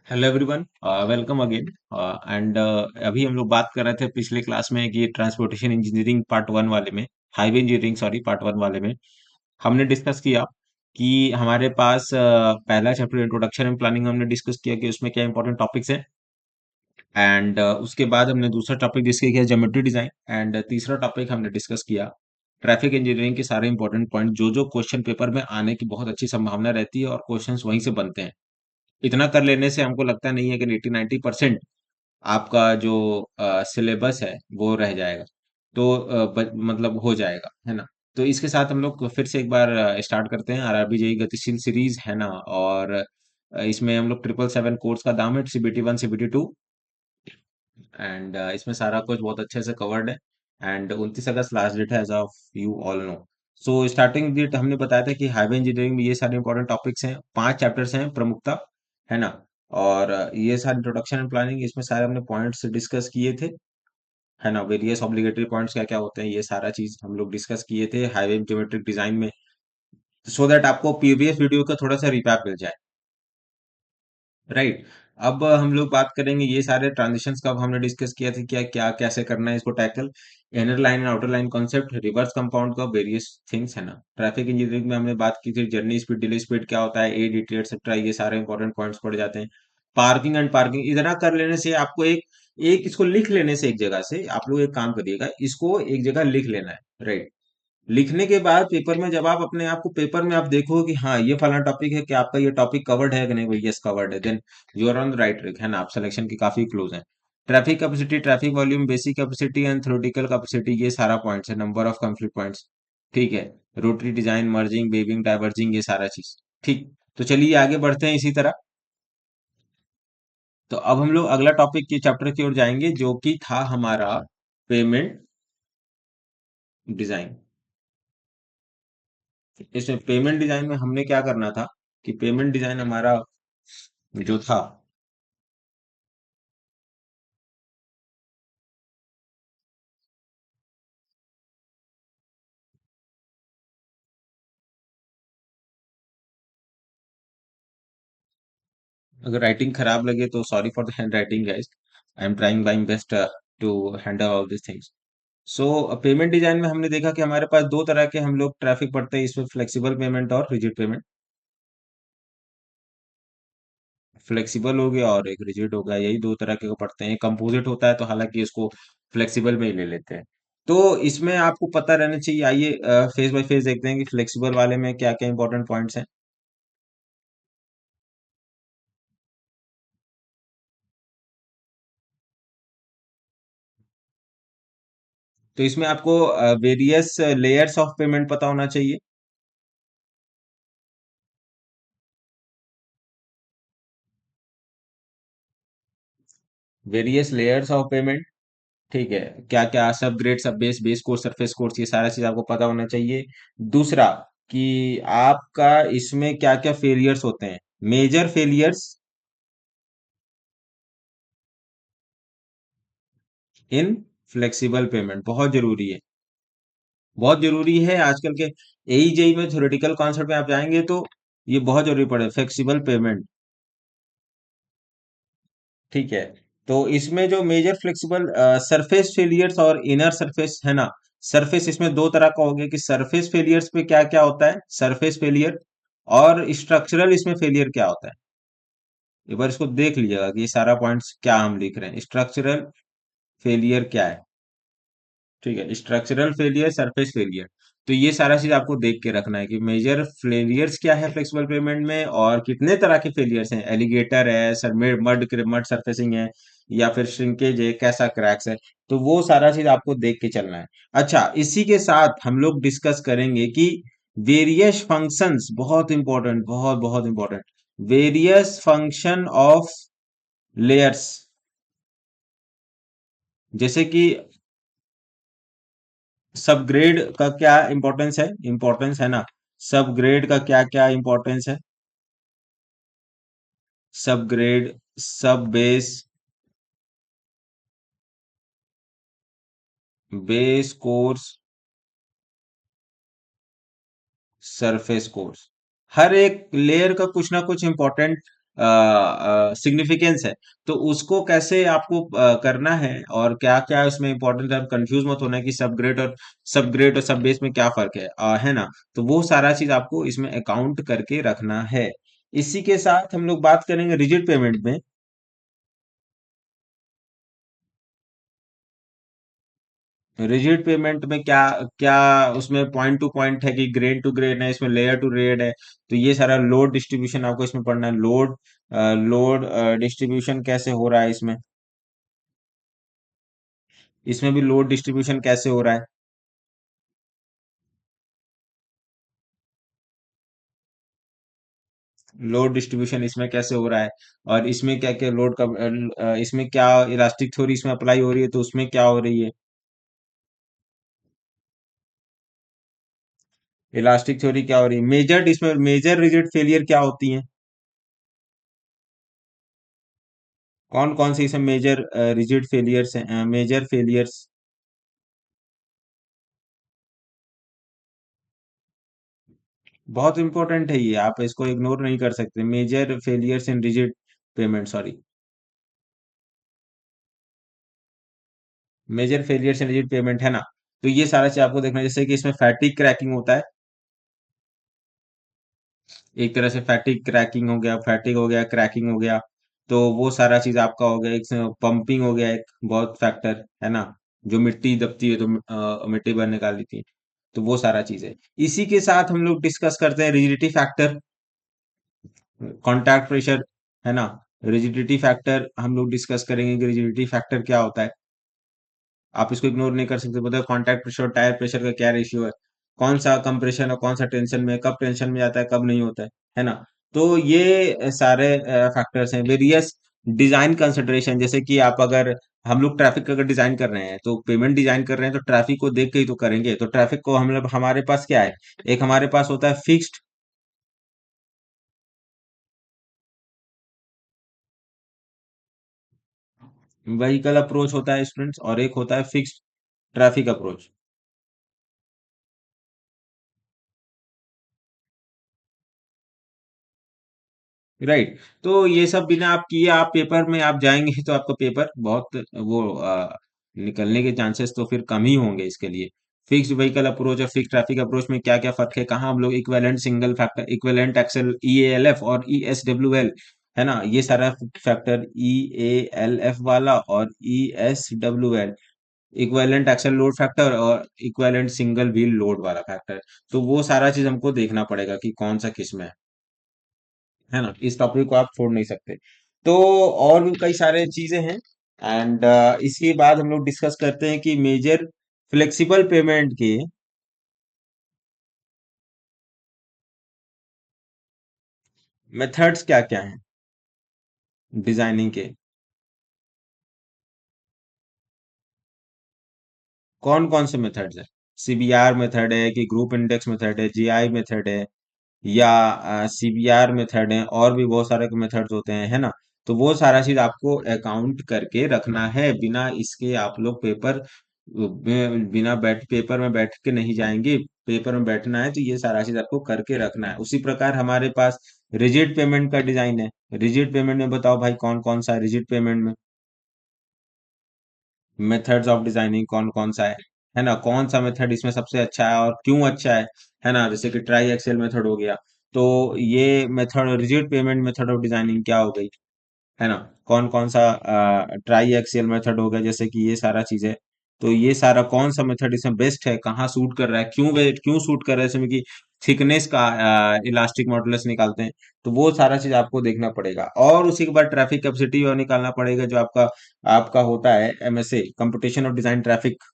Hello everyone, welcome again. And अभी हम लोग बात कर रहे थे पिछले क्लास में कि ट्रांसपोर्टेशन इंजीनियरिंग पार्ट वन वाले में, highway engineering sorry part one वाले में हमने डिस्कस किया कि हमारे पास पहला चैप्टर इंट्रोडक्शन एंड प्लानिंग हमने डिस्कस किया कि उसमें क्या इंपॉर्टेंट टॉपिक्स हैं। एंड उसके बाद हमने दूसरा टॉपिक डिस्कस किया ज्योमेट्री डिजाइन। एंड तीसरा टॉपिक हमने डिस्कस किया ट्रैफिक इंजीनियरिंग के सारे इंपॉर्टेंट पॉइंट जो जो क्वेश्चन पेपर में आने की बहुत अच्छी संभावना रहती है और क्वेश्चंस वहीं से बनते हैं। इतना कर लेने से हमको लगता नहीं है कि 80-90% आपका जो सिलेबस है वो रह जाएगा। तो मतलब हो जाएगा, है ना। तो इसके साथ हम लोग फिर से एक बार स्टार्ट करते हैं आरआरबी जेई गतिशील सीरीज, है ना। और इसमें हम लोग 777 कोर्स का दाम है, CBT 1 CBT 2। एंड इसमें सारा कुछ बहुत अच्छे से कवर्ड है। एंड 29 अगस्त लास्ट डेट है, as of you all know. So starting date हमने बताया था कि हाईवे इंजीनियरिंग में ये सारे इंपॉर्टेंट टॉपिक्स हैं, 5 चैप्टर्स हैं प्रमुखता, है ना। और ये सारे इंट्रोडक्शन एंड प्लानिंग, इसमें सारे हमने पॉइंट्स डिस्कस किए थे, है ना। वेरियस ऑब्लिगेटरी पॉइंट्स क्या क्या होते हैं, ये सारा चीज हम लोग डिस्कस किए थे हाईवे ज्योमेट्रिक डिजाइन में, सो दैट आपको प्रीवियस वीडियो का थोड़ा सा रिकैप मिल जाए। राइट। अब हम लोग बात करेंगे ये सारे ट्रांजिशंस का, अब हमने डिस्कस किया था क्या क्या कैसे करना है इसको tackle. Inner line and outer line concept, reverse compound का, वेरियस थिंग्स, है ना। ट्रैफिक इंजीनियरिंग में हमने बात की थी जर्नी स्पीड, डिले स्पीड क्या होता है, ADT एक्सेट्रा, ये सारे इंपॉर्टेंट पॉइंट्स पड़ जाते हैं। पार्किंग एंड पार्किंग इतना कर लेने से आपको एक एक इसको लिख लेने से, एक जगह से आप लोग एक काम करिएगा, इसको एक जगह लिख लेना है। राइट। लिखने के बाद पेपर में जब आप अपने आप को पेपर में आप देखो कि हाँ ये फला टॉपिक है, कि आपका ये टॉपिक कवर्ड है कि नहीं, भाई यस कवर्ड है, then you are on the right track, है ना। आप सिलेक्शन के काफी क्लोज हैं। Traffic capacity, traffic volume, basic capacity and theoretical capacity, ये सारा पॉइंट्स है। नंबर ऑफ कंफ्लिक्ट पॉइंट्स, ठीक है। Rotary design, merging, weaving, diverging, ये सारा चीज, ठीक। तो चलिए आगे बढ़ते हैं इसी तरह। तो अब हम लोग अगला टॉपिक के चैप्टर की ओर जाएंगे जो कि था हमारा पेमेंट डिजाइन। इसमें पेमेंट डिजाइन में हमने क्या करना था कि पेमेंट डिजाइन हमारा जो था, अगर राइटिंग खराब लगे तो sorry for the hand writing guys, I am trying my best to handle all this things. So pavement design में हमने देखा कि हमारे पास दो तरह के हम लोग ट्रैफिक पढ़ते हैं इसमें, फ्लेक्सिबल पेमेंट और रिजिड पेमेंट। फ्लेक्सिबल हो गया और एक रिजिड हो गया, यही दो तरह के को पढ़ते हैं। कंपोजिट होता है तो हालांकि इसको फ्लेक्सिबल में ही ले लेते हैं। तो इसमें आपको पता रहना चाहिए। आइए फेज बाय फेज देखते हैं कि फ्लेक्सिबल वाले में क्या क्या इंपॉर्टेंट पॉइंट्स हैं। तो इसमें आपको वेरियस लेयर्स ऑफ पेमेंट पता होना चाहिए। वेरियस लेयर्स ऑफ पेमेंट, ठीक है। क्या क्या सब ग्रेड, सब base, base course, surface course, ये सारा चीज आपको पता होना चाहिए। दूसरा कि आपका इसमें क्या क्या फेलियर्स होते हैं, major failures in flexible pavement, बहुत जरूरी है। बहुत जरूरी है आजकल के AEJE में थ्योरेटिकल कॉन्सेप्ट में आप जाएंगे तो ये बहुत जरूरी पड़े, फ्लेक्सिबल पेमेंट, ठीक है। तो इसमें जो मेजर फ्लेक्सिबल सरफेस फेलियर्स और इनर सरफेस, है ना। सरफेस इसमें दो तरह का हो गया कि सरफेस फेलियर्स पे क्या क्या होता है, सरफेस फेलियर, और स्ट्रक्चरल इसमें फेलियर क्या होता है। एक बार इसको देख लीजिएगा कि ये सारा पॉइंट्स क्या हम लिख रहे हैं, स्ट्रक्चरल फेलियर क्या है, ठीक है। स्ट्रक्चरल फेलियर, सरफेस फेलियर, तो ये सारा चीज आपको देख के रखना है कि मेजर फेलियर्स क्या है फ्लेक्सिबल पेमेंट में, और कितने तरह के फेलियर्स हैं, एलिगेटर है सर, मड मड सरफेसिंग है, या फिर श्रिंकेज है, कैसा क्रैक्स है। तो वो सारा चीज आपको देख के चलना है। अच्छा, इसी के साथ हम लोग डिस्कस करेंगे कि वेरियस फंक्शंस, बहुत इंपॉर्टेंट, बहुत बहुत important, various function of layers. जैसे कि सब ग्रेड का क्या इंपॉर्टेंस है, इंपॉर्टेंस, है ना। सब ग्रेड का क्या क्या इंपॉर्टेंस है, सब ग्रेड, सब base, base course, surface course, हर एक लेयर का कुछ ना कुछ इंपॉर्टेंट सिग्निफिकेंस है, तो उसको कैसे आपको करना है और क्या क्या उसमें इंपॉर्टेंट है, कंफ्यूज मत होना है कि सब ग्रेड और सब बेस में क्या फर्क है, है ना। तो वो सारा चीज आपको इसमें अकाउंट करके रखना है। इसी के साथ हम लोग बात करेंगे रिजिड पेमेंट में। रिजिड पेमेंट में क्या क्या उसमें पॉइंट टू पॉइंट है कि ग्रेड टू ग्रेड है, इसमें लेयर टू लेयर है। तो ये सारा लोड डिस्ट्रीब्यूशन आपको इसमें पढ़ना है। लोड डिस्ट्रीब्यूशन कैसे हो रहा है इसमें, इसमें भी लोड डिस्ट्रीब्यूशन कैसे हो रहा है। लोड डिस्ट्रीब्यूशन इसमें कैसे हो रहा है, और इसमें क्या क्या लोड का इसमें क्या इलास्टिक थ्योरी इसमें अप्लाई हो रही है, तो उसमें क्या हो रही है। इलास्टिक थ्योरी क्या हो रही है, मेजर इसमें मेजर रिजिड फेलियर क्या होती है, कौन कौन से इसमें मेजर रिजिड फेलियर्स हैं, मेजर फेलियर्स। बहुत इंपॉर्टेंट है ये, आप इसको इग्नोर नहीं कर सकते, major failures in rigid pavement, sorry, major failures in rigid pavement, है ना। तो ये सारा चीज आपको देखना है, जैसे कि इसमें फैटिक क्रैकिंग होता है, एक तरह से फैटिक क्रैकिंग हो गया, फैटिक हो गया, क्रैकिंग हो गया। तो वो सारा चीज आपका हो गया, एक पंपिंग हो गया, एक बहुत फैक्टर है ना, जो मिट्टी दबती है तो मिट्टी बाहर निकाल देती है। तो वो सारा चीज है। इसी के साथ हम लोग डिस्कस करते हैं रिजिडिटी फैक्टर, कांटेक्ट प्रेशर, है ना। रिजिडिटी फैक्टर हम लोग डिस्कस करेंगे कि रिजिडिटी फैक्टर क्या होता है, आप इसको इग्नोर नहीं कर सकते। बताओ कांटेक्ट प्रेशर और टायर प्रेशर का क्या रेशियो है, कौन सा कंप्रेशन और कौन सा टेंशन में, कब टेंशन में जाता है कब नहीं होता है ना। तो ये सारे फैक्टर्स हैं। वेरियस डिजाइन कंसिडरेशन, जैसे कि आप अगर हम लोग ट्रैफिक अगर डिजाइन कर रहे हैं, तो पेमेंट डिजाइन कर रहे हैं, तो ट्रैफिक को देख के ही तो करेंगे। तो ट्रैफिक को हम लोग, हमारे पास क्या है, एक हमारे पास होता है फिक्स्ड व्हीकल अप्रोच होता है स्टूडेंट्स, और एक होता है फिक्स्ड ट्रैफिक अप्रोच। राइट। तो ये सब बिना आप किए आप पेपर में आप जाएंगे तो आपका पेपर बहुत वो निकलने के चांसेस तो फिर कम ही होंगे इसके लिए। फिक्स्ड व्हीकल अप्रोच और फिक्स्ड ट्रैफिक अप्रोच में क्या क्या फर्क है, कहाँ हम लोग equivalent single factor, equivalent axle EALF और ESWL, है ना, ये सारा फैक्टर EALF वाला और ESWL, equivalent axle load factor और इक्विवेलेंट सिंगल व्हील लोड वाला फैक्टर। तो वो सारा चीज हमको देखना पड़ेगा कि कौन सा किस में है ना। इस टॉपिक को आप छोड़ नहीं सकते। तो और भी कई सारे चीजें हैं। एंड इसके बाद हम लोग डिस्कस करते हैं कि मेजर फ्लेक्सिबल पेमेंट के मेथड्स क्या क्या हैं डिजाइनिंग के, कौन कौन से मेथड्स है। CBR मेथड है कि ग्रुप इंडेक्स मेथड है, GI मेथड है, या CBR मेथड है, और भी बहुत सारे मेथड्स होते हैं, है ना। तो वो सारा चीज आपको अकाउंट करके रखना है, बिना इसके आप लोग पेपर में बिना बैठ पेपर में बैठ के नहीं जाएंगे। पेपर में बैठना है तो ये सारा चीज आपको करके रखना है। उसी प्रकार हमारे पास रिजिड पेमेंट का डिजाइन है। रिजिड पेमेंट में बताओ भाई कौन कौन सा है रिजिड पेमेंट में, मेथड्स ऑफ डिजाइनिंग कौन कौन सा है ना, कौन सा मेथड इसमें सबसे अच्छा है और क्यों अच्छा है ना। जैसे कि ट्राई एक्सेल मेथड हो गया, तो ये method rigid payment method of designing क्या हो गई, है ना। कौन कौन सा ट्राई एक्सियल मेथड हो गया, जैसे कि ये सारा चीज है। तो ये सारा कौन सा मेथड इसमें बेस्ट है, कहाँ सूट कर रहा है, क्यों सूट कर रहा है, इसमें कि थिकनेस का इलास्टिक मॉडुलस निकालते हैं। तो वो सारा चीज आपको देखना पड़ेगा, और उसी के बाद ट्रैफिक कैपेसिटी और निकालना पड़ेगा, जो आपका आपका होता है MSA, computation of design traffic,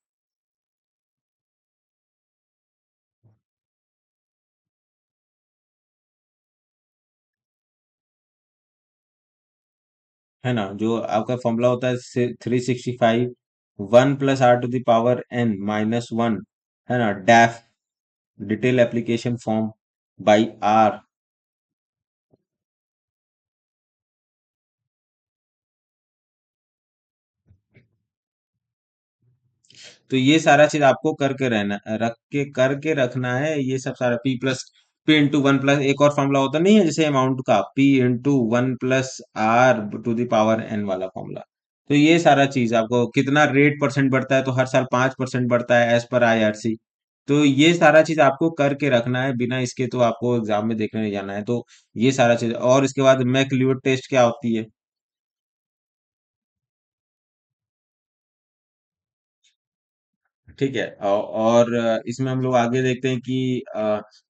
है ना। जो आपका फॉर्मूला होता है 365 1 + r⁻n - 1, है ना, डैफ detail application form by R. तो ये सारा चीज आपको करके रहना, रख के करके रखना है, ये सब सारा P+ P into one plus एक और फॉर्मूला होता नहीं है जैसे अमाउंट का, P into one plus R to the power N वाला फॉर्मूला। तो ये सारा चीज आपको कितना रेट परसेंट बढ़ता है, तो हर साल 5% बढ़ता है एज पर आईआरसी। तो ये सारा चीज आपको करके रखना है, बिना इसके तो आपको एग्जाम में देखने नहीं जाना है। तो ये सारा चीज, और इसके बाद मैक लियोट टेस्ट क्या होती है। ठीक है, और इसमें हम लोग आगे देखते हैं कि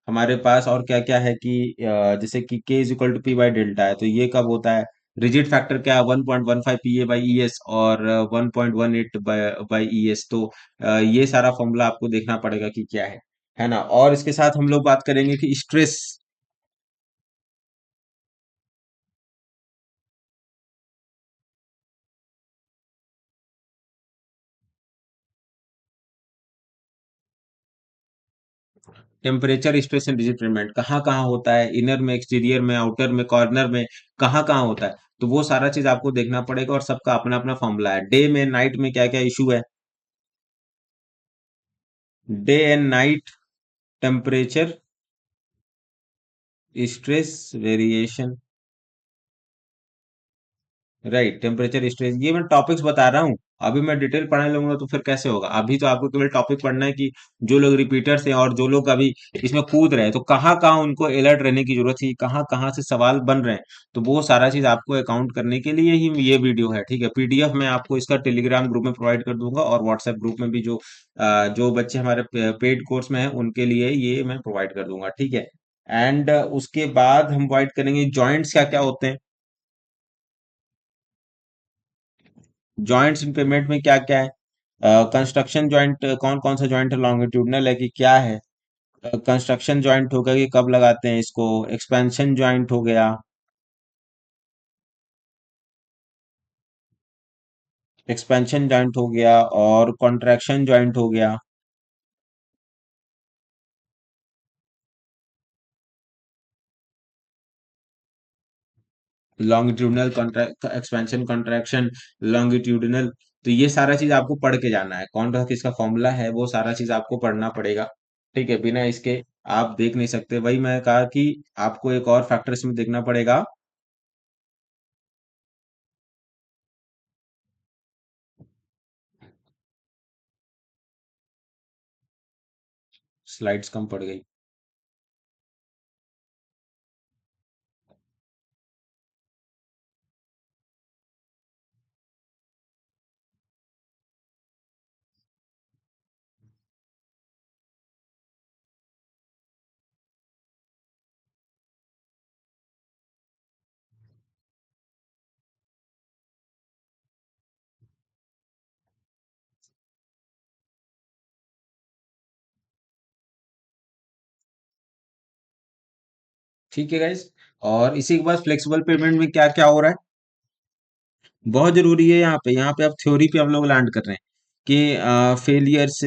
हमारे पास और क्या क्या है कि जैसे कि k is equal to P by delta है, तो ये कब होता है। रिजिड फैक्टर क्या है, 1.15 P A by E S और 1.18 बाई ई एस। तो ये सारा फॉर्मूला आपको देखना पड़ेगा कि क्या है ना। और इसके साथ हम लोग बात करेंगे कि stress, temperature stress and rigid payment कहाँ कहाँ होता है, इनर में, एक्सटीरियर में, आउटर में, कॉर्नर में, कहाँ कहाँ होता है। तो वो सारा चीज आपको देखना पड़ेगा, और सबका अपना अपना फॉर्मूला है। डे में, नाइट में क्या क्या इशू है। Day and night temperature stress variation. Right, temperature stress, ये मैं टॉपिक्स बता रहा हूँ। अभी मैं डिटेल पढ़ने लगूंगा तो फिर कैसे होगा। अभी तो आपको केवल टॉपिक पढ़ना है कि जो लोग रिपीटर्स हैं और जो लोग अभी इसमें कूद रहे हैं, तो कहाँ कहाँ उनको अलर्ट रहने की जरूरत है, कहाँ कहाँ से सवाल बन रहे हैं। तो वो सारा चीज आपको अकाउंट करने के लिए ही ये वीडियो है। ठीक है, पीडीएफ मैं आपको इसका टेलीग्राम ग्रुप में प्रोवाइड कर दूंगा, और व्हाट्सएप ग्रुप में भी जो बच्चे हमारे पेड कोर्स में हैं उनके लिए ये मैं प्रोवाइड कर दूंगा। ठीक है। एंड उसके बाद हम प्रोवाइड करेंगे जॉइंट्स क्या क्या होते हैं। जॉइंट्स इन पेमेंट में क्या क्या है। कंस्ट्रक्शन जॉइंट, कौन कौन सा जॉइंट है, लॉन्गिट्यूडनल है कि क्या है। कंस्ट्रक्शन जॉइंट हो गया कि कब लगाते हैं इसको। एक्सपेंशन जॉइंट हो गया, एक्सपेंशन जॉइंट हो गया, और कॉन्ट्रैक्शन जॉइंट हो गया। Longitudinal contract, expansion, contraction, longitudinal. तो ये सारा चीज आपको पढ़ के जाना है, कौन सा किसका फॉर्मूला है, वो सारा चीज आपको पढ़ना पड़ेगा। ठीक है, बिना इसके आप देख नहीं सकते। वही मैं कहा कि आपको एक और फैक्टर इसमें देखना पड़ेगा। स्लाइड्स कम पड़ गई। ठीक है गाइस, और इसी के बाद फ्लेक्सिबल पेमेंट में क्या क्या हो रहा है, बहुत जरूरी है। यहाँ पे आप थ्योरी पे हम लोग लैंड कर रहे हैं कि failures,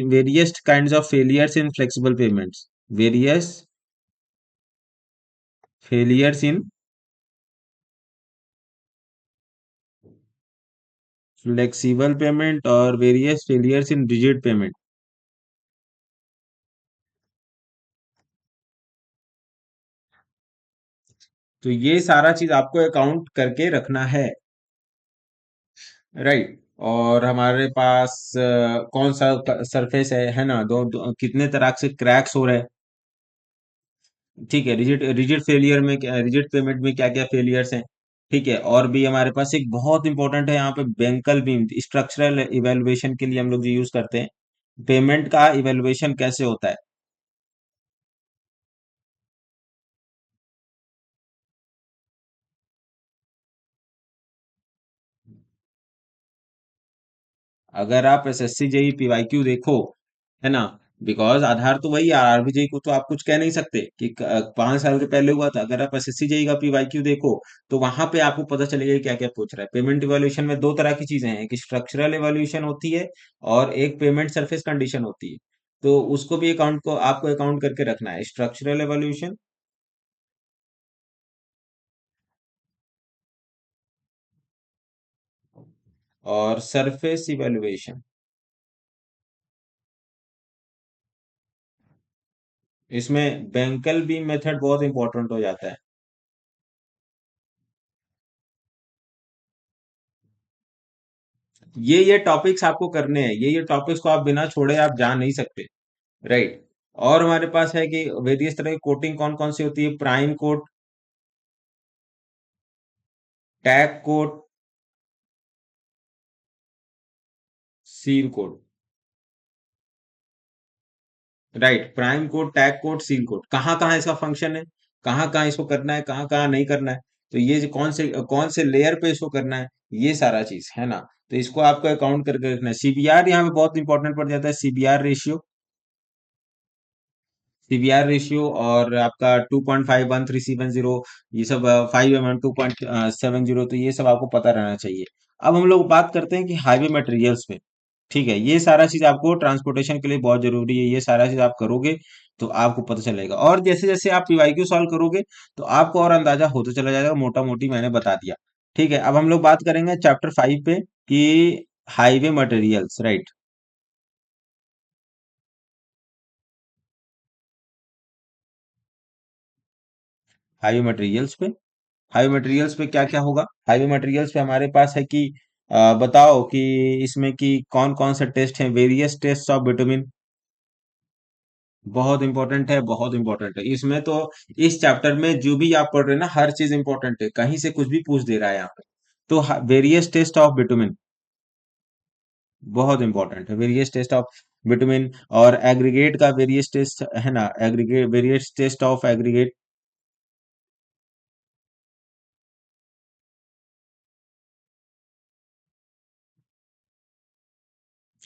various kinds of failures in flexible pavements, various failures in flexible pavement और various failures in rigid pavement. तो ये सारा चीज आपको अकाउंट करके रखना है। राइट, और हमारे पास कौन सा सरफेस है ना, कितने तरह से क्रैक्स हो रहे हैं। ठीक है, रिजिड रिजिड फेलियर में, रिजिड पेमेंट में क्या क्या फेलियर्स हैं। ठीक है, और भी हमारे पास एक बहुत इंपॉर्टेंट है यहाँ पे, बेंकल बीम स्ट्रक्चरल इवेल्युएशन के लिए हम लोग जो यूज करते हैं। पेमेंट का इवेल्युएशन कैसे होता है। अगर आप एसएससी जेई पीवाईक्यू देखो, है ना, बिकॉज आधार तो वही है, आरबी जेई को तो आप कुछ कह नहीं सकते कि 5 साल के पहले हुआ था। अगर आप एसएससी जेई का पीवाईक्यू देखो, तो वहां पे आपको पता चलेगा कि क्या क्या पूछ रहा है। पेमेंट इवोल्यूशन में दो तरह की चीजें हैं, एक स्ट्रक्चरल इवोल्यूशन होती है, और एक पेमेंट सरफेस कंडीशन होती है। तो उसको भी अकाउंट को आपको अकाउंट करके रखना है, स्ट्रक्चरल इवोल्यूशन और सरफेस इवैल्यूएशन। इसमें बेंकल बीम मेथड बहुत इंपॉर्टेंट हो जाता है। ये टॉपिक्स आपको करने हैं, ये टॉपिक्स को आप बिना छोड़े आप जा नहीं सकते। राइट। और हमारे पास है कि वेरियस तरह की कोटिंग कौन कौन सी होती है, prime coat, tag coat, seal coat. Right, prime coat, tag coat, seal coat, कहाँ कहाँ इसका फंक्शन है, कहाँ कहाँ इसको करना है, कहाँ कहाँ नहीं करना है, तो ये जो कौन से लेयर पे इसको करना है, ये सारा चीज है ना। तो इसको आपको अकाउंट करके रखना है। सीबीआर यहाँ पे बहुत इंपॉर्टेंट पड़ जाता है, सीबीआर रेशियो, सीबीआर रेशियो, और आपका 2.51370, ये सब 5 mm, 2.70, तो ये सब आपको पता रहना चाहिए। अब हम लोग बात करते हैं कि हाईवे मटेरियल्स पे। ठीक है, ये सारा चीज आपको ट्रांसपोर्टेशन के लिए बहुत जरूरी है, ये सारा चीज आप करोगे तो आपको पता चलेगा। और जैसे जैसे आप पीवाईक्यू सॉल्व करोगे तो आपको और अंदाजा होता चला जाएगा, मोटा मोटी मैंने बता दिया। ठीक है, अब हम लोग बात करेंगे चैप्टर 5 पे कि highway materials. Right, highway materials पे, हाईवे मटेरियल्स पे क्या क्या होगा। हाईवे मटेरियल्स पे हमारे पास है कि बताओ कि इसमें कि कौन कौन से टेस्ट हैं, वेरियस टेस्ट ऑफ बिटुमिन। बहुत इंपॉर्टेंट है, बहुत इंपॉर्टेंट है इसमें तो। इस चैप्टर में जो भी आप पढ़ रहे हैं ना, हर चीज इंपॉर्टेंट है, कहीं से कुछ भी पूछ दे रहा है यहाँ पे। तो वेरियस टेस्ट ऑफ बिटुमिन बहुत इंपॉर्टेंट है, वेरियस टेस्ट ऑफ बिटुमिन। और एग्रीगेट का वेरियस टेस्ट है ना, aggregate, various test of aggregate,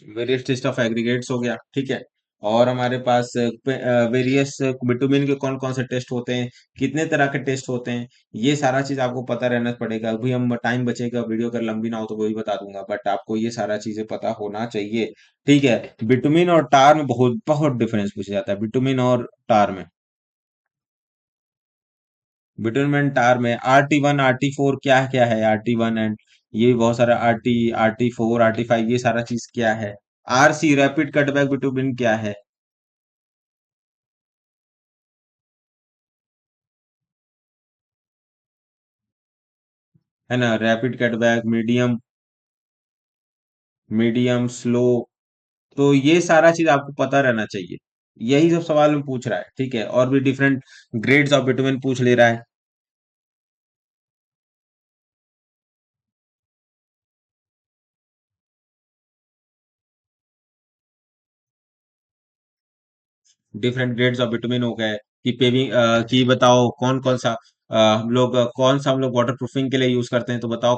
various test of aggregates हो गया। ठीक है। और हमारे पास वेरियस बिटुमिन के कौन कौन से टेस्ट होते हैं, कितने तरह के टेस्ट होते हैं, ये सारा चीज आपको पता रहना पड़ेगा। अभी हम टाइम बचेगा, वीडियो अगर लंबी ना हो तो वही बता दूंगा, बट आपको ये सारा चीजें पता होना चाहिए। ठीक है। बिटुमिन और टार में बहुत बहुत डिफरेंस पूछा जाता है, बिटुमिन और टार में। बिटुमिन एंड टार में RT1 RT4 क्या है, RT1 एंड ये भी बहुत सारा RT4 RT5, ये सारा चीज क्या है। RC रैपिड कटबैक बिटुमिन क्या है। है ना, rapid cutback, medium, medium slow, तो ये सारा चीज आपको पता रहना चाहिए। यही सब सवाल में पूछ रहा है। ठीक है, और भी डिफरेंट ग्रेड्स ऑफ विटामिन पूछ ले रहा है। डिफरेंट ग्रेड्स ऑफ विटामिन हो गए कि पेविंग कि बताओ कौन कौन सा हम लोग कौन सा हम लोग वाटर प्रूफिंग के लिए यूज करते हैं, तो बताओ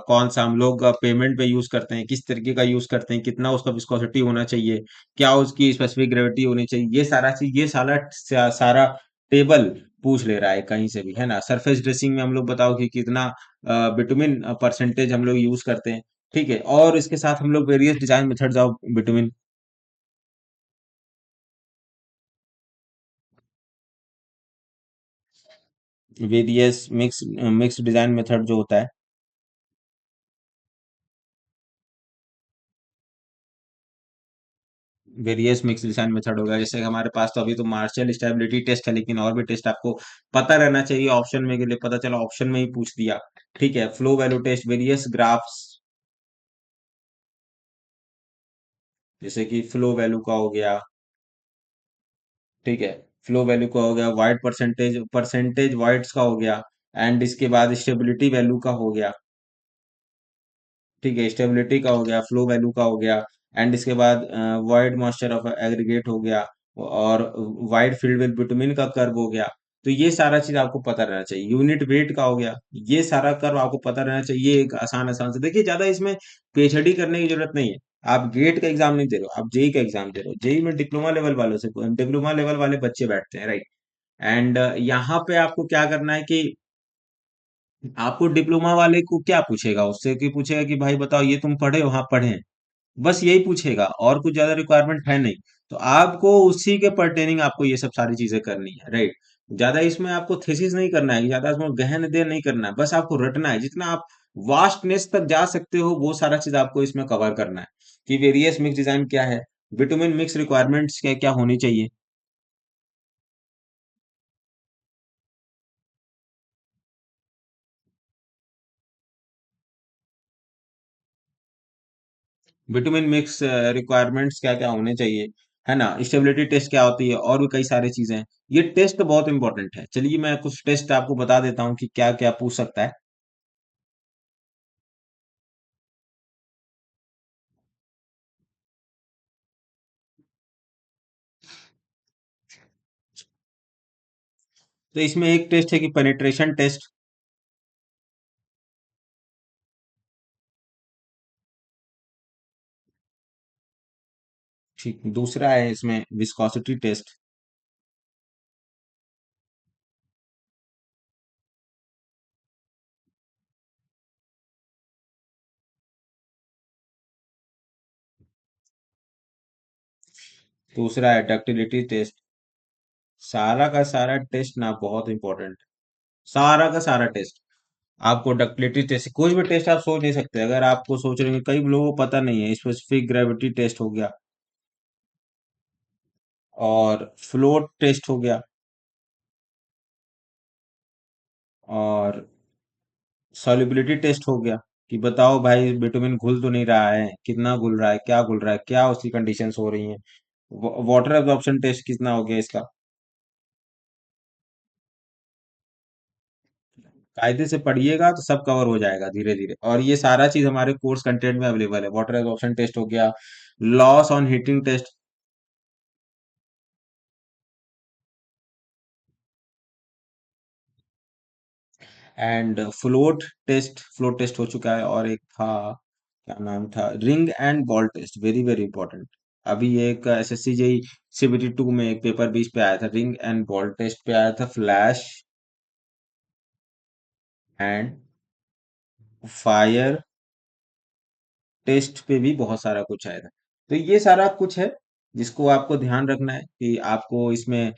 कौन सा हम लोग पेमेंट पे यूज करते हैं, किस तरीके का यूज करते हैं, कितना उसका विस्कोसिटी होना चाहिए, क्या उसकी स्पेसिफिक ग्रेविटी होनी चाहिए, ये सारा चीज, ये सारा टेबल पूछ ले रहा है कहीं से भी, है ना। सरफेस ड्रेसिंग में हम लोग बताओ कि कितना बिटुमिन परसेंटेज हम लोग यूज करते हैं। ठीक है, और इसके साथ हम लोग various design methods of bitumen, various mix design method जो होता है, वेरियस मिक्स डिजाइन मेथड होगा। जैसे हमारे पास तो अभी तो मार्शल स्टेबिलिटी टेस्ट है, लेकिन और भी टेस्ट आपको पता रहना चाहिए, ऑप्शन में के लिए पता चला ऑप्शन में ही पूछ दिया। ठीक है, flow value test, various graphs, जैसे कि फ्लो वैल्यू का हो गया। ठीक है, फ्लो वैल्यू का हो गया, वाइट परसेंटेज परसेंटेज वाइट्स का हो गया, एंड इसके बाद स्टेबिलिटी वैल्यू का हो गया। ठीक है, स्टेबिलिटी का हो गया, फ्लो वैल्यू का हो गया, एंड इसके बाद वाइड मॉइस्चर ऑफ एग्रीगेट हो गया, और वाइड फील्ड विद बिटुमिन का कर्व हो गया। तो ये सारा चीज आपको पता रहना चाहिए, यूनिट वेट का हो गया, ये सारा कर्व आपको पता रहना चाहिए। एक आसान आसान से देखिए, ज्यादा इसमें पीएचडी करने की जरूरत नहीं है। आप गेट का एग्जाम नहीं दे रहे हो, आप जेई का एग्जाम दे रहे हो। जेई में डिप्लोमा लेवल वालों से, डिप्लोमा लेवल वाले बच्चे बैठते हैं। राइट। एंड यहाँ पे आपको क्या करना है कि आपको डिप्लोमा वाले को क्या पूछेगा, उससे कि पूछेगा कि भाई बताओ ये तुम पढ़े हो, हाँ पढ़े हैं, बस यही पूछेगा, और कुछ ज्यादा रिक्वायरमेंट है नहीं। तो आपको उसी के पर्टेनिंग आपको ये सब सारी चीजें करनी है। राइट। ज्यादा इसमें आपको थीसिस नहीं करना है, ज्यादा इसमें गहन अध्ययन नहीं करना है, बस आपको रटना है, जितना आप वास्टनेस तक जा सकते हो वो सारा चीज आपको इसमें कवर करना है। कि वेरियस मिक्स डिजाइन क्या है, विटामिन मिक्स रिक्वायरमेंट्स क्या क्या होनी चाहिए। विटामिन मिक्स रिक्वायरमेंट्स क्या क्या होने चाहिए, है ना, स्टेबिलिटी टेस्ट क्या होती है, और भी कई सारी चीजें हैं। ये टेस्ट बहुत इंपॉर्टेंट है। चलिए मैं कुछ टेस्ट आपको बता देता हूँ कि क्या क्या पूछ सकता है। तो इसमें एक टेस्ट है कि पेनिट्रेशन टेस्ट। ठीक, दूसरा है इसमें विस्कोसिटी टेस्ट। दूसरा है डक्टिलिटी टेस्ट। सारा का सारा टेस्ट ना बहुत इंपॉर्टेंट, सारा का सारा टेस्ट। आपको डक्टिलिटी टेस्ट, कोई भी टेस्ट आप सोच नहीं सकते। अगर आपको सोच रहे हैं, कई लोगों को पता नहीं है, स्पेसिफिक ग्रेविटी टेस्ट हो गया, और फ्लोट टेस्ट हो गया, और सॉल्युबिलिटी टेस्ट हो गया, कि बताओ भाई बिटुमिन घुल तो नहीं रहा है, कितना घुल रहा है, क्या घुल रहा है, क्या उसकी कंडीशंस हो रही हैं। वाटर एब्जॉर्प्शन टेस्ट कितना हो गया इसका। कायदे से पढ़िएगा तो सब कवर हो जाएगा धीरे धीरे, और ये सारा चीज हमारे कोर्स कंटेंट में अवेलेबल है। वाटर एब्जॉर्प्शन टेस्ट हो गया, loss on heating test, and float test हो चुका है, और एक था, क्या नाम था, ring and ball test, very very important. अभी एक एसएससी जेई सीबीटी 2 में एक पेपर बीच पे आया था, रिंग एंड बॉल टेस्ट पे आया था, फ्लैश एंड फायर टेस्ट पे भी बहुत सारा कुछ आया था। तो ये सारा कुछ है जिसको आपको ध्यान रखना है, कि आपको इसमें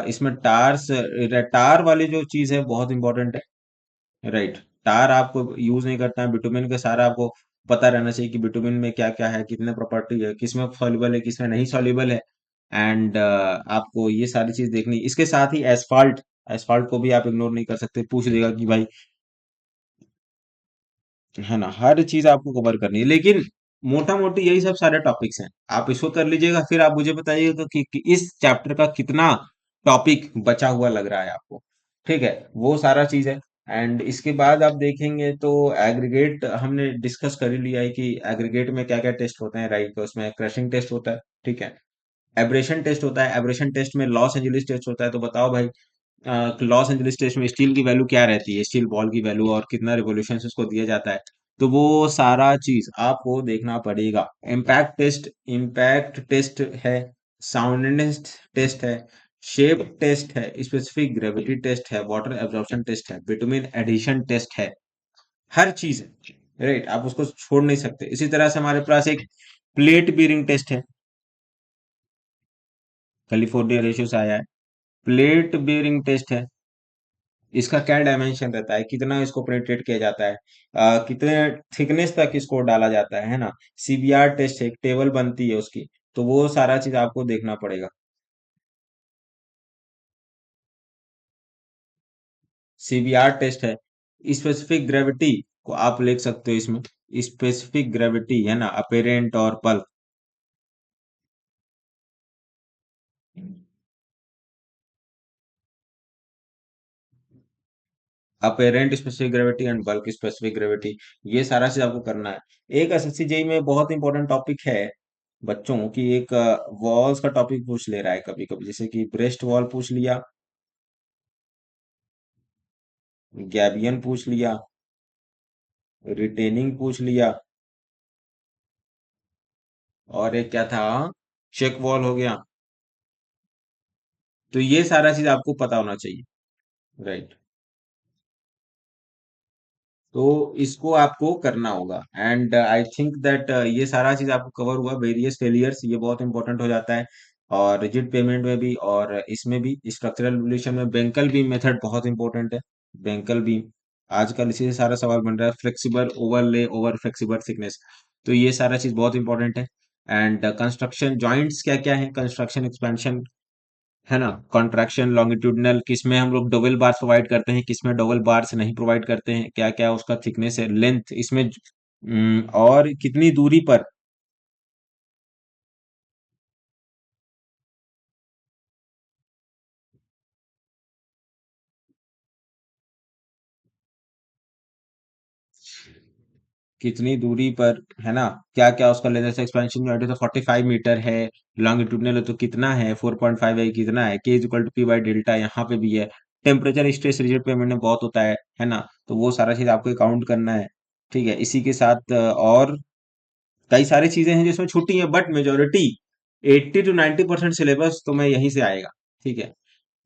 इसमें टार वाली जो चीज है बहुत इंपॉर्टेंट है। राइट, टार आपको यूज नहीं करता है, बिटुमिन का सारा आपको पता रहना चाहिए कि बिटुमिन में क्या क्या है, कितने प्रॉपर्टी है, किसमें सॉल्युबल है, किसमें नहीं सॉल्युबल है। एंड आपको ये सारी चीज देखनी। इसके साथ ही एसफाल्ट, एसफाल्ट को भी आप इग्नोर नहीं कर सकते, पूछ देगा कि भाई, है ना, हर चीज आपको कवर करनी है। लेकिन मोटा मोटी यही सब सारे टॉपिक्स हैं, आप इसको कर लीजिएगा, फिर आप मुझे बताइएगा कि इस चैप्टर का कितना टॉपिक बचा हुआ लग रहा है आपको। ठीक है, वो सारा चीज है। एंड इसके बाद आप देखेंगे तो एग्रीगेट हमने डिस्कस कर ही लिया है कि एग्रीगेट में क्या क्या टेस्ट होते हैं। राइट, तो उसमें क्रशिंग टेस्ट होता है, ठीक है, एब्रेशन टेस्ट होता है, एब्रेशन टेस्ट में लॉस एंजलिस टेस्ट होता है। तो बताओ भाई, लॉस एंजलिस टेस्ट में स्टील की वैल्यू क्या रहती है, स्टील बॉल की वैल्यू, और कितना रिवोल्यूशन उसको दिया जाता है। तो वो सारा चीज आपको देखना पड़ेगा। इम्पैक्ट टेस्ट है, साउंडनेस टेस्ट है, शेप टेस्ट है, स्पेसिफिक ग्रेविटी टेस्ट है, वाटर एब्जॉर्प्शन टेस्ट है, विटामिन एडिशन टेस्ट है, हर चीज है। राइट, आप उसको छोड़ नहीं सकते। इसी तरह से हमारे पास एक प्लेट बीयरिंग टेस्ट है, कैलिफोर्निया रेशियो से आया है। प्लेट बेयरिंग टेस्ट है, इसका क्या डायमेंशन रहता है, कितना इसको पेनिट्रेट किया जाता है, कितने थिकनेस तक इसको डाला जाता है ना। सीबीआर टेस्ट है, एक टेबल बनती है उसकी। तो वो सारा चीज आपको देखना पड़ेगा। सीबीआर टेस्ट है, स्पेसिफिक ग्रेविटी को आप लिख सकते हो इसमें, स्पेसिफिक ग्रेविटी है ना, अपेरेंट और bulk. Apparent specific gravity and bulk specific gravity, ये सारा चीज आपको करना है। एक एसएससी जेई में बहुत इंपॉर्टेंट टॉपिक है बच्चों की, एक वॉल्स का टॉपिक पूछ ले रहा है कभी कभी, जैसे कि ब्रेस्ट वॉल पूछ लिया, गैबियन पूछ लिया, रिटेनिंग पूछ लिया, और एक क्या था, चेक वॉल हो गया। तो ये सारा चीज आपको पता होना चाहिए। राइट, तो इसको आपको करना होगा। एंड आई थिंक दैट ये सारा चीज आपको कवर हुआ। वेरियस फेलियर्स, ये बहुत इंपॉर्टेंट हो जाता है, और रिजिड पेमेंट में भी, और इसमें भी स्ट्रक्चरल रिवोल्यूशन में बेंकल बीम मेथड बहुत इंपॉर्टेंट है। बेंकल बीम, आजकल इसी से सारा सवाल बन रहा है, flexible overlay over flexible thickness. तो ये सारा चीज बहुत इंपॉर्टेंट है। एंड कंस्ट्रक्शन जॉइंट्स क्या क्या है, कंस्ट्रक्शन एक्सपेंशन, है ना, कॉन्ट्रैक्शन लॉन्गिट्यूडनल, किसमें हम लोग डबल बार्स प्रोवाइड करते हैं, किसमें डबल बार्स नहीं प्रोवाइड करते हैं, क्या क्या उसका थिकनेस है, लेंथ इसमें, और कितनी दूरी पर कितनी दूरी पर, है ना, क्या क्या उसका लेंथ है, एक्सपेंशन यूनिट है तो 45 मीटर है, लॉन्गिट्यूडनल है तो कितना है, 4.5 है, कितना है, K is equal to P by delta यहाँ पे भी है। टेम्परेचर स्ट्रेस रिजिड पेमेंट में बहुत होता है ना, तो वो सारा चीज आपको काउंट करना है। ठीक है, इसी के साथ और कई सारी चीजें हैं जिसमें छुट्टी है, बट मेजोरिटी 80 to 90% सिलेबस तो मैं यहीं से आएगा। ठीक है,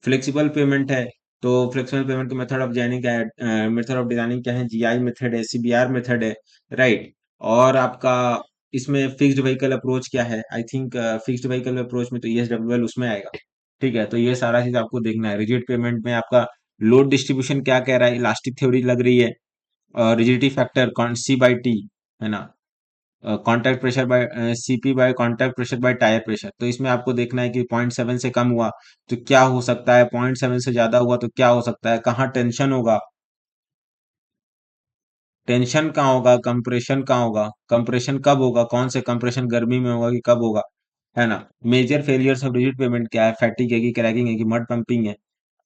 फ्लेक्सिबल पेमेंट है, तो फ्लेक्सिबल पेमेंट का मेथड ऑफ डिजाइनिंग क्या है, मेथड ऑफ डिजाइनिंग क्या है, जीआई मेथड है, सीबीआर मेथड है, राइट। और आपका इसमें फिक्स्ड व्हीकल अप्रोच क्या है, I think fixed vehicle approach में तो ईएसडब्ल्यूएल उसमें आएगा। ठीक है, तो ये सारा चीज आपको देखना है। रिजिड पेमेंट में आपका लोड डिस्ट्रीब्यूशन क्या कह रहा है, इलास्टिक थ्योरी लग रही है, और rigidity factor C by T, है ना, contact pressure by CP by contact pressure by tyre pressure. तो इसमें आपको देखना है कि 0.7 से कम हुआ तो क्या हो सकता है, 0.7 से ज्यादा हुआ तो क्या हो सकता है, कहाँ टेंशन होगा, टेंशन कहाँ होगा, कंप्रेशन कहाँ होगा, कंप्रेशन कब होगा, कौन से कंप्रेशन गर्मी में होगा कि कब होगा, है ना। Major failures of rigid pavement क्या है, फैटिग है कि क्रैकिंग है कि मड पंपिंग है।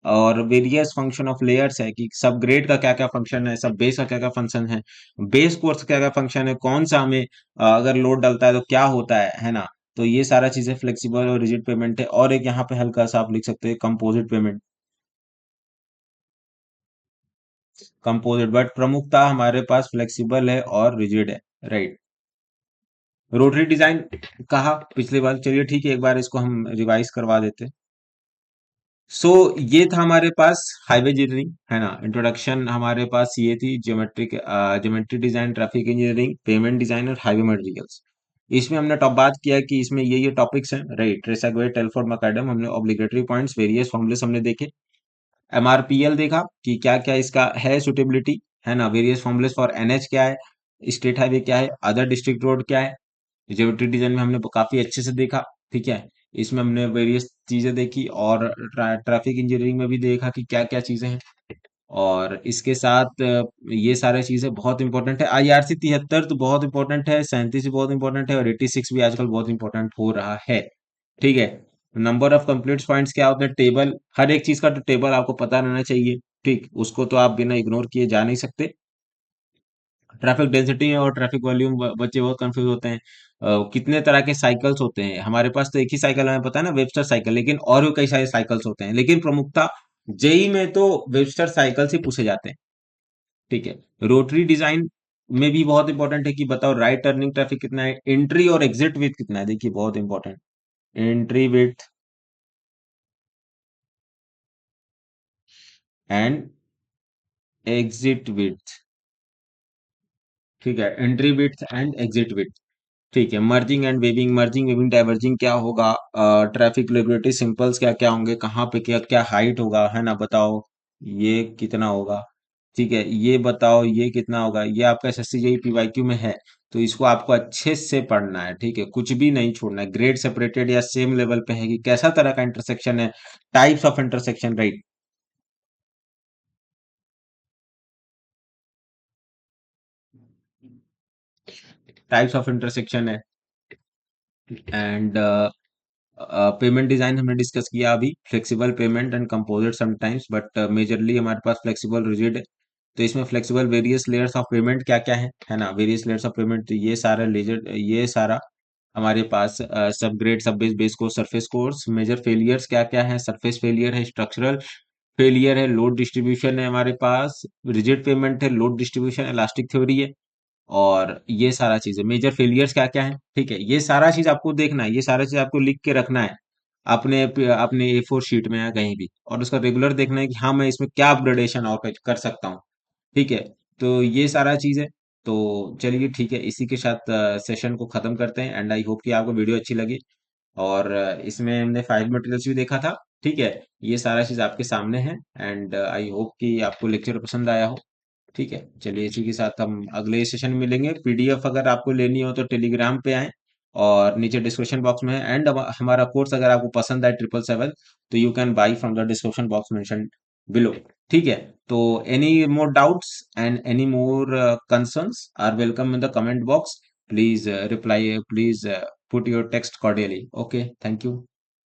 और वेरियस फंक्शन ऑफ लेयर्स है कि सब ग्रेड का क्या क्या फंक्शन है, सब बेस का क्या क्या फंक्शन है, बेस कोर्स का क्या क्या फंक्शन है, कौन सा हमें अगर लोड डलता है तो क्या होता है ना। तो ये सारा चीजें फ्लेक्सिबल और रिजिड पेमेंट है। और एक यहाँ पे हल्का सा आप लिख सकते हैं कंपोजिट पेमेंट, कंपोजिट, बट प्रमुखता हमारे पास फ्लेक्सिबल है और रिजिड है, राइट। रोटरी डिजाइन कहा पिछली बार, चलिए ठीक है, एक बार इसको हम रिवाइज करवा देते। सो ये था हमारे पास हाईवे इंजीनियरिंग, है ना, इंट्रोडक्शन हमारे पास ये थी, geometry design, traffic engineering, payment design और हाईवे मटेरियल्स। इसमें हमने टॉप बात किया कि इसमें ये टॉपिक्स हैं, राइट। ट्रेसागवे, टेलफोर्ड, मैकडम, हमने ऑब्लिगेटरी पॉइंट्स, वेरियस फॉर्मूले हमने देखे। एमआरपीएल देखा कि क्या क्या इसका है सुटेबिलिटी, है ना, वेरियस फॉर्मूले फॉर एनएच क्या है, स्टेट हाईवे क्या है, अदर डिस्ट्रिक्ट रोड क्या है। ज्योमेट्री डिजाइन में हमने काफी अच्छे से देखा। ठीक है, इसमें हमने वेरियस चीजें देखी, और ट्रैफिक इंजीनियरिंग में भी देखा कि क्या क्या चीजें हैं। और इसके साथ ये सारे चीजें बहुत इंपॉर्टेंट है। आईआरसी 73 तो बहुत इंपॉर्टेंट है, 37 भी बहुत इंपॉर्टेंट है, और 86 भी आजकल बहुत इंपॉर्टेंट हो रहा है। ठीक है, नंबर ऑफ कंप्लीट पॉइंट्स क्या होते हैं, टेबल, हर एक चीज का तो टेबल आपको पता रहना चाहिए। ठीक, उसको तो आप बिना इग्नोर किए जा नहीं सकते। ट्रैफिक डेंसिटी और ट्रैफिक वॉल्यूम, बच्चे बहुत कंफ्यूज होते हैं। कितने तरह के साइकिल्स होते हैं हमारे पास, तो एक ही साइकिल हमें पता है ना, वेबस्टर साइकिल, लेकिन और भी कई सारे साइकिल्स होते हैं, लेकिन प्रमुखता जेई में तो वेबस्टर साइकिल्स ही पूछे जाते हैं। ठीक है, रोटरी डिजाइन में भी बहुत इंपॉर्टेंट है कि बताओ राइट टर्निंग ट्रैफिक कितना है, एंट्री और एग्जिट विथ कितना है, देखिए बहुत important, entry width and exit width. ठीक है, entry width and exit width. ठीक है, merging and weaving, merging weaving diverging क्या होगा, ट्रैफिक रेगुलेटरी सिंपल्स क्या क्या होंगे, कहाँ पे क्या क्या हाइट होगा, है ना, बताओ ये कितना होगा। ठीक है, ये बताओ ये कितना होगा, ये आपका एसएससी जेई पीवाईक्यू में है, तो इसको आपको अच्छे से पढ़ना है। ठीक है, कुछ भी नहीं छोड़ना है, ग्रेड सेपरेटेड या सेम लेवल पे है कि कैसा तरह का इंटरसेक्शन है, types of intersection, right, types of intersection है। एंड पेमेंट डिजाइन हमने डिस्कस किया अभी, flexible pavement and composite sometimes, but majorly हमारे पास फ्लेक्सिबल रिजिड है। तो इसमें flexible various layers of payment क्या क्या है ना, वेरियस लेयर्स ऑफ पेमेंट, तो ये सारा लेजर, ये सारा हमारे पास सब ग्रेड, सब base, base course, surface course. Major failures क्या क्या है, सरफेस फेलियर है, स्ट्रक्चरल फेलियर है, लोड डिस्ट्रीब्यूशन है हमारे पास, रिजिड पेमेंट है, लोड डिस्ट्रीब्यूशन, इलास्टिक थ्योरी है, और ये सारा चीजें मेजर फेलियर्स क्या क्या है। ठीक है, ये सारा चीज आपको देखना है, ये सारा चीज आपको लिख के रखना है अपने अपने A4 शीट में या कहीं भी, और उसका रेगुलर देखना है कि हाँ मैं इसमें क्या अपग्रेडेशन और कर सकता हूँ। ठीक है, तो ये सारा चीज है। तो चलिए ठीक है, इसी के साथ सेशन को खत्म करते हैं, एंड आई होप कि आपको वीडियो अच्छी लगी। और इसमें हमने 5 मटेरियल्स भी देखा था। ठीक है, ये सारा चीज आपके सामने है, एंड आई होप कि आपको लेक्चर पसंद आया हो। ठीक है, चलिए इसी के साथ हम अगले सेशन में मिलेंगे। पीडीएफ अगर आपको लेनी हो तो टेलीग्राम पे आए, और नीचे डिस्क्रिप्शन बॉक्स में है, एंड हमारा कोर्स अगर आपको पसंद आए 777, तो you can buy from the description box mention below. ठीक है, तो any more doubts and any more concerns are welcome in the comment box. Please reply, please put your text cordially. Okay, thank you.